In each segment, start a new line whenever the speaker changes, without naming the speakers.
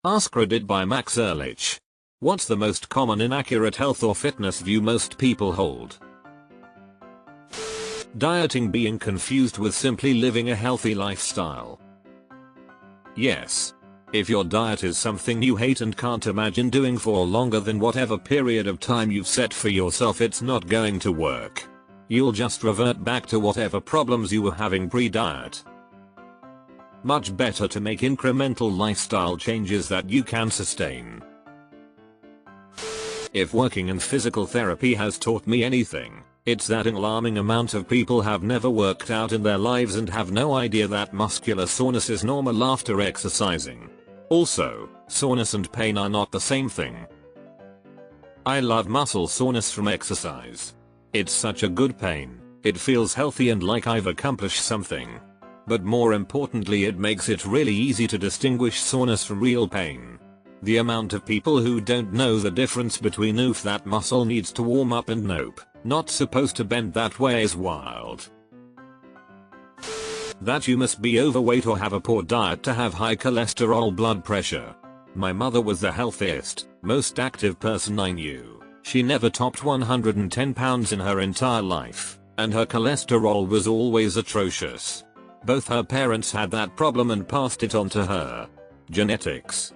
AskReddit by Max Ehrlich. What's the most common inaccurate health or fitness view most people hold? Dieting being confused with simply living a healthy lifestyle. Yes. If your diet is something you hate and can't imagine doing for longer than whatever period of time you've set for yourself, it's not going to work. You'll just revert back to whatever problems you were having pre-diet. Much better to make incremental lifestyle changes that you can sustain. If working in physical therapy has taught me anything, it's that an alarming amount of people have never worked out in their lives and have no idea that muscular soreness is normal after exercising. Also, soreness and pain are not the same thing. I love muscle soreness from exercise. It's such a good pain, it feels healthy and like I've accomplished something. But more importantly, it makes it really easy to distinguish soreness from real pain. The amount of people who don't know the difference between oof that muscle needs to warm up and nope, not supposed to bend that way is wild. That you must be overweight or have a poor diet to have high cholesterol blood pressure. My mother was the healthiest, most active person I knew. She never topped 110 pounds in her entire life, and her cholesterol was always atrocious. Both her parents had that problem and passed it on to her. Genetics.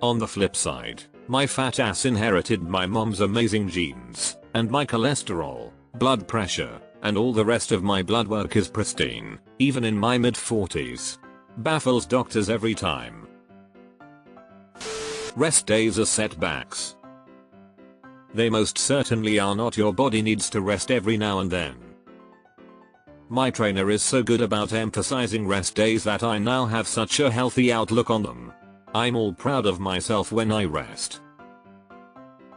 On the flip side, my fat ass inherited my mom's amazing genes, and my cholesterol, blood pressure, and all the rest of my blood work is pristine, even in my mid-40s. Baffles doctors every time. Rest days are setbacks. They most certainly are not. Your body needs to rest every now and then. My trainer is so good about emphasizing rest days that I now have such a healthy outlook on them. I'm all proud of myself when I rest.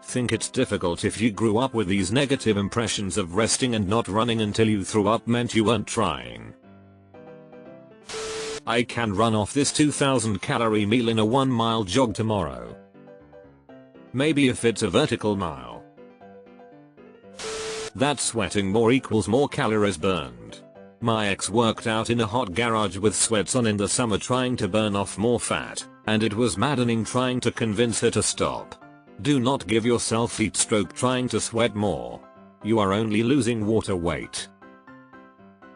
Think it's difficult if you grew up with these negative impressions of resting and not running until you threw up meant you weren't trying. I can run off this 2,000 calorie meal in a 1 mile jog tomorrow. Maybe if it's a vertical mile. That sweating more equals more calories burned. My ex worked out in a hot garage with sweats on in the summer trying to burn off more fat, and it was maddening trying to convince her to stop. Do not give yourself heat stroke trying to sweat more. You are only losing water weight.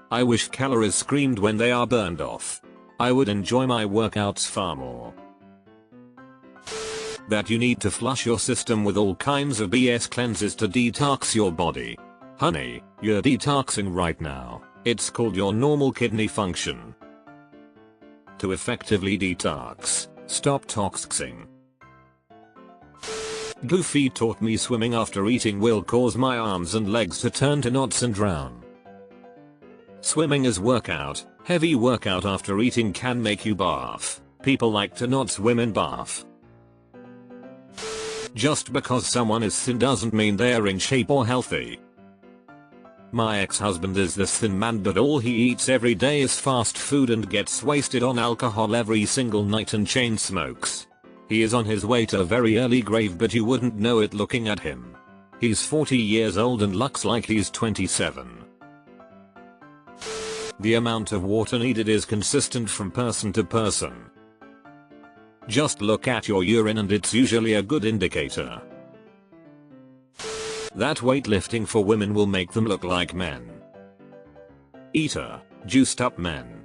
I wish calories screamed when they are burned off. I would enjoy my workouts far more. That you need to flush your system with all kinds of BS cleanses to detox your body. Honey, you're detoxing right now. It's called your normal kidney function. To effectively detox, stop toxicing. Goofy taught me swimming after eating will cause my arms and legs to turn to knots and drown. Swimming is workout. Heavy workout after eating can make you barf. People like to not swim and barf. Just because someone is thin doesn't mean they are in shape or healthy. My ex-husband is this thin man, but all he eats every day is fast food and gets wasted on alcohol every single night and chain smokes. He is on his way to a very early grave, but you wouldn't know it looking at him. He's 40 years old and looks like he's 27. The amount of water needed is consistent from person to person. Just look at your urine and it's usually a good indicator. That weightlifting for women will make them look like men. Eater, juiced up men.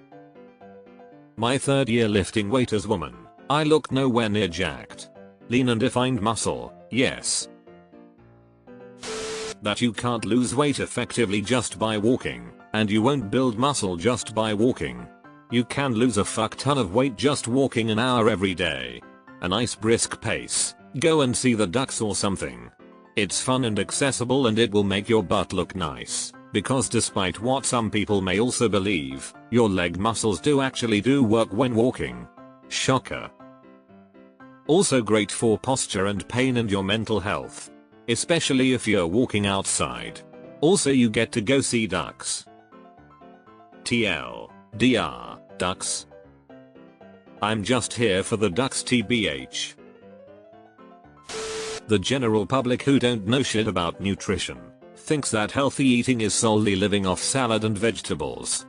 My 3rd year lifting weight as woman, I looked nowhere near jacked. Lean and defined muscle, yes. That you can't lose weight effectively just by walking, and you won't build muscle just by walking. You can lose a fuck ton of weight just walking an hour every day. A nice brisk pace, go and see the ducks or something. It's fun and accessible and it will make your butt look nice, because despite what some people may also believe, your leg muscles do actually do work when walking. Shocker. Also great for posture and pain and your mental health. Especially if you're walking outside. Also you get to go see ducks. TLDR, ducks. I'm just here for the ducks tbh. The general public who don't know shit about nutrition thinks that healthy eating is solely living off salad and vegetables.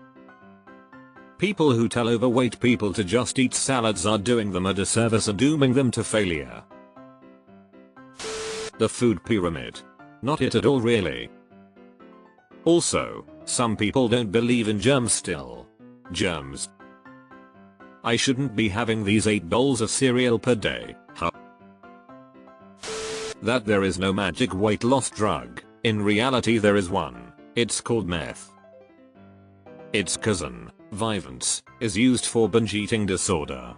People who tell overweight people to just eat salads are doing them a disservice and dooming them to failure. The food pyramid. Not it at all really. Also, some people don't believe in germs still. Germs. I shouldn't be having these 8 bowls of cereal per day, huh? That there is no magic weight loss drug. In reality there is one. It's called meth. Its cousin, Vyvanse, is used for binge eating disorder.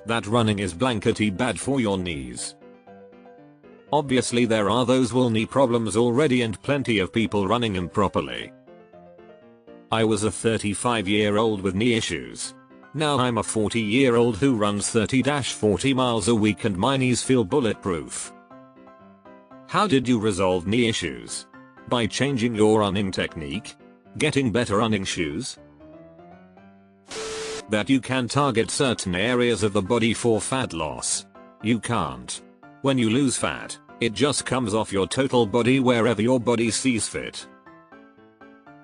That running is blankety bad for your knees. Obviously there are those with knee problems already and plenty of people running improperly. I was a 35-year-old with knee issues. Now I'm a 40-year-old who runs 30-40 miles a week and my knees feel bulletproof. How did you resolve knee issues? By changing your running technique? Getting better running shoes? That you can target certain areas of the body for fat loss. You can't. When you lose fat, it just comes off your total body wherever your body sees fit.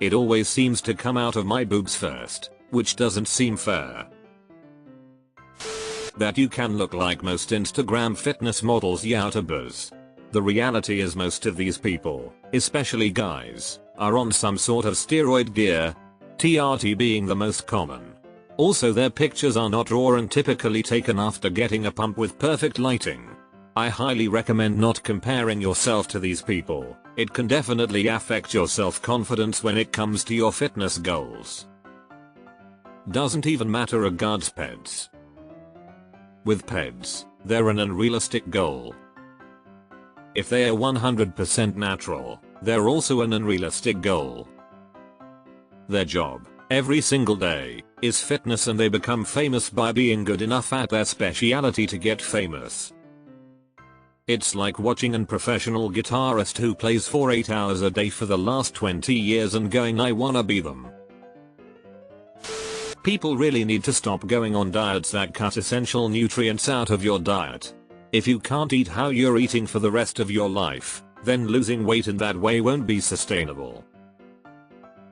It always seems to come out of my boobs first, which doesn't seem fair. That you can look like most Instagram fitness models YouTubers. The reality is most of these people, especially guys, are on some sort of steroid gear, TRT being the most common. Also their pictures are not raw and typically taken after getting a pump with perfect lighting. I highly recommend not comparing yourself to these people. It can definitely affect your self-confidence when it comes to your fitness goals. Doesn't even matter regards peds. With peds, they're an unrealistic goal. If they are 100% natural, they're also an unrealistic goal. Their job, every single day, is fitness and they become famous by being good enough at their specialty to get famous. It's like watching a professional guitarist who plays for 8 hours a day for the last 20 years and going, I wanna be them. People really need to stop going on diets that cut essential nutrients out of your diet. If you can't eat how you're eating for the rest of your life, then losing weight in that way won't be sustainable.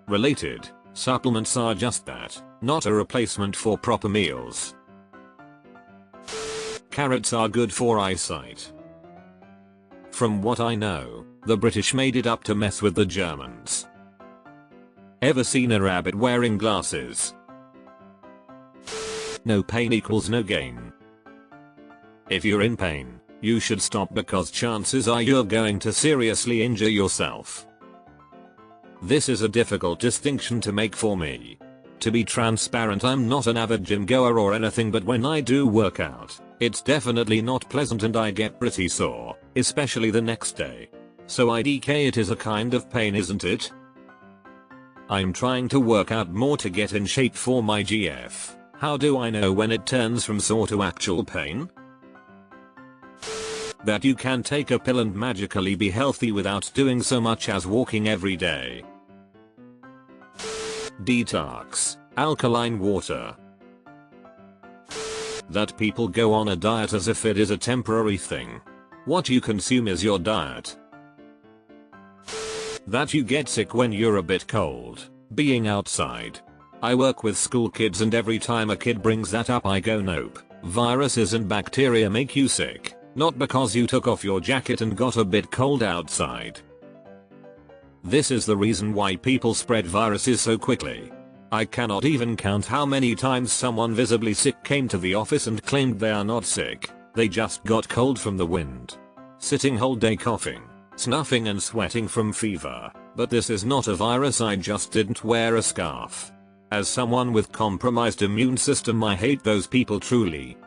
Related, supplements are just that, not a replacement for proper meals. Carrots are good for eyesight. From what I know, the British made it up to mess with the Germans. Ever seen a rabbit wearing glasses? No pain equals no gain. If you're in pain, you should stop because chances are you're going to seriously injure yourself. This is a difficult distinction to make for me. To be transparent, I'm not an avid gym goer or anything, but when I do work out, it's definitely not pleasant and I get pretty sore, especially the next day. So IDK, it is a kind of pain, isn't it? I'm trying to work out more to get in shape for my GF. How do I know when it turns from sore to actual pain? That you can take a pill and magically be healthy without doing so much as walking every day. Detox, alkaline water. That people go on a diet as if it is a temporary thing. What you consume is your diet. That you get sick when you're a bit cold, being outside. I work with school kids and every time a kid brings that up I go, nope. Viruses and bacteria make you sick, not because you took off your jacket and got a bit cold outside. This is the reason why people spread viruses so quickly. I cannot even count how many times someone visibly sick came to the office and claimed they are not sick, they just got cold from the wind. Sitting whole day coughing, snuffing and sweating from fever, but this is not a virus, I just didn't wear a scarf. As someone with compromised immune system, I hate those people truly.